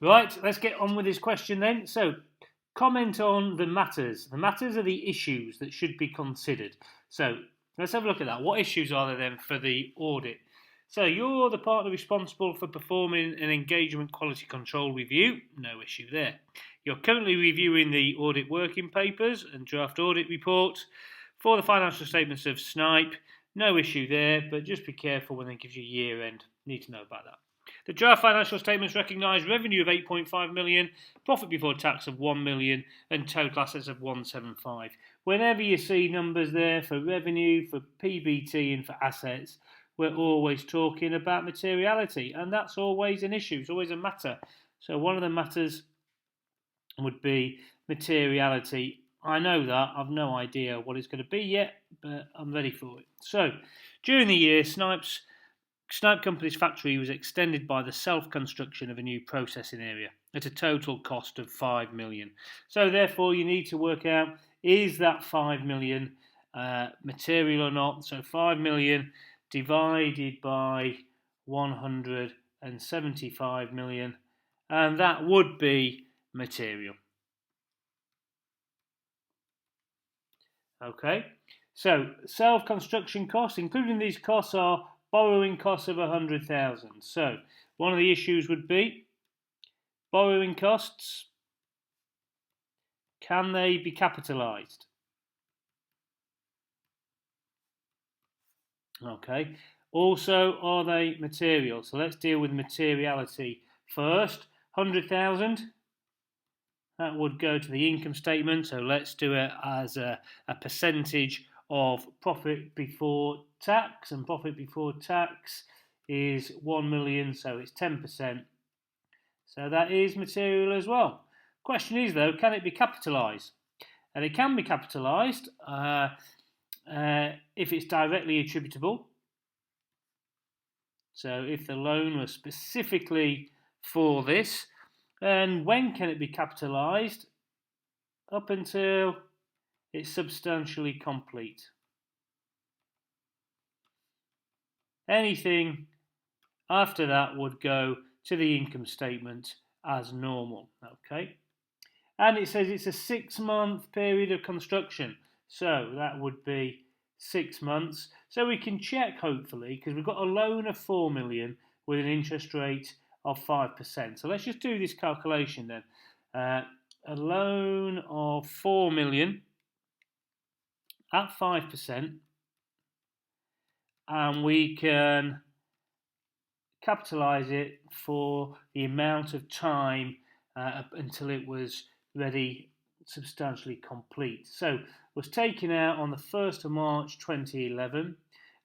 Right, let's get on with this question then. So, comment on the matters. The matters are the issues that should be considered. So, let's have a look at that. What issues are there then for the audit? So, you're the partner responsible for performing an engagement quality control review. No issue there. You're currently reviewing the audit working papers and draft audit report for the financial statements of Snipe. No issue there, but just be careful when it gives you year end. Need to know about that. The draft financial statements recognise revenue of 8.5 million, profit before tax of 1 million, and total assets of 175. Whenever you see numbers there for revenue, for PBT, and for assets, we're always talking about materiality, and that's always an issue. It's always a matter. So one of the matters would be materiality. I know that. I've no idea what it's going to be yet, but I'm ready for it. So, during the year, Snipe Company's factory was extended by the self-construction of a new processing area at a total cost of 5 million. So therefore you need to work out, is that 5 million material or not? So 5 million divided by 175 million, and that would be material. Okay, so self-construction costs, including these costs, are borrowing costs of 100,000. So one of the issues would be borrowing costs. Can they be capitalised? Okay. Also, are they material? So let's deal with materiality first. 100,000. That would go to the income statement. So let's do it as a percentage of profit before tax, and profit before tax is 1 million, so it's 10%. So that is material as well. Question is though, can it be capitalised? And it can be capitalised if it's directly attributable. So if the loan was specifically for this. And when can it be capitalised? Up until it's substantially complete. Anything after that would go to the income statement as normal. Okay, and it says it's a 6-month period of construction, so that would be 6 months. So we can check, hopefully, because we've got a loan of 4 million with an interest rate of 5%. So let's just do this calculation then. A loan of 4 million at 5%, and we can capitalise it for the amount of time until it was ready, substantially complete. So it was taken out on the 1st of March 2011,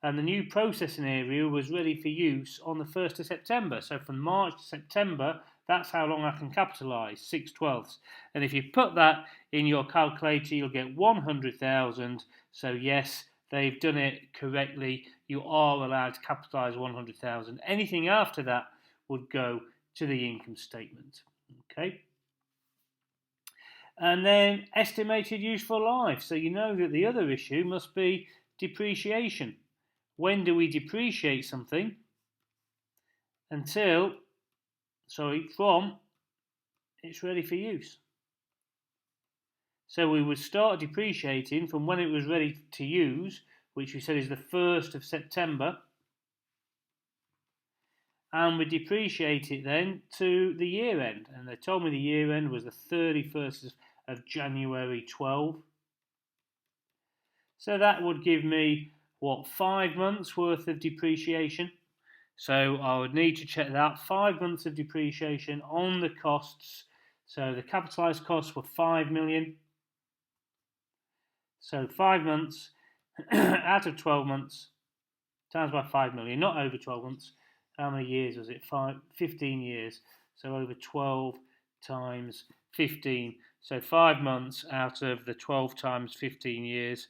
and the new processing area was ready for use on the 1st of September. So from March to September, that's how long I can capitalise, 6/12. And if you put that in your calculator, you'll get 100,000. So yes, they've done it correctly. You are allowed to capitalise 100,000. Anything after that would go to the income statement. Okay. And then estimated useful life. So you know that the other issue must be depreciation. When do we depreciate something? From it's ready for use. So we would start depreciating from when it was ready to use, which we said is the 1st of September, and we depreciate it then to the year end. And they told me the year end was the 31st of January 12. So that would give me, 5 months worth of depreciation. So I would need to check that, 5 months of depreciation on the costs. So the capitalised costs were 5 million. So 5 months out of 12 months times by 5 million, not over 12 months. How many years was it? 15 years. So over 12 times 15. So 5 months out of the 12 times 15 years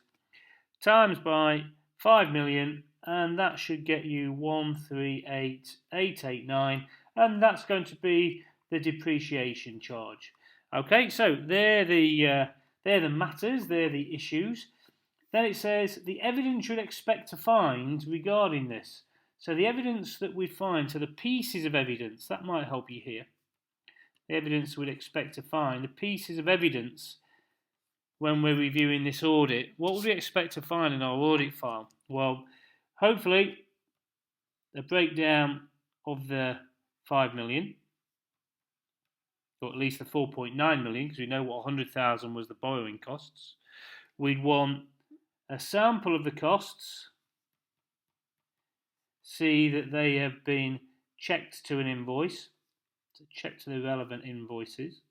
times by 5 million, and that should get you 138,889, and that's going to be the depreciation charge. Okay, so they're the matters, they're the issues. Then it says the evidence you'd expect to find regarding this. So the evidence that we find, so the pieces of evidence, that might help you here. evidence we'd expect to find. The pieces of evidence when we're reviewing this audit, what would we expect to find in our audit file? Well, hopefully a breakdown of the 5 million, or at least the 4.9 million, because we know what 100,000 was the borrowing costs. We'd want a sample of the costs, see that they have been checked to an invoice, so check to the relevant invoices.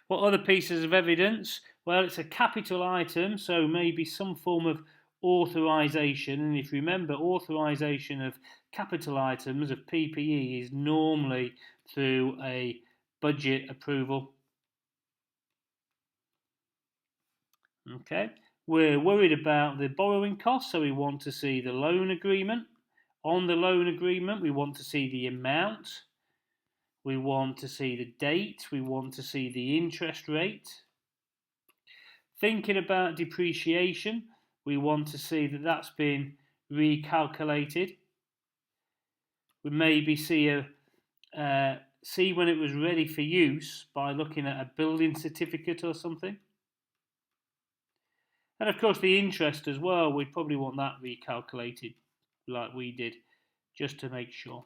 What other pieces of evidence? Well, it's a capital item, so maybe some form of authorization. And if you remember, authorization of capital items, of PPE, is normally through a budget approval. Okay, we're worried about the borrowing costs, so we want to see the loan agreement. On the loan agreement, we want to see the amount. We want to see the date, we want to see the interest rate. Thinking about depreciation, we want to see that that's been recalculated. We maybe see when it was ready for use by looking at a building certificate or something. And of course the interest as well, we'd probably want that recalculated like we did, just to make sure.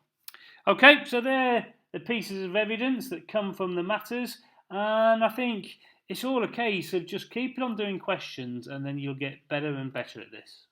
Okay, so they're the pieces of evidence that come from the matters, and I think it's all a case of just keeping on doing questions and then you'll get better and better at this.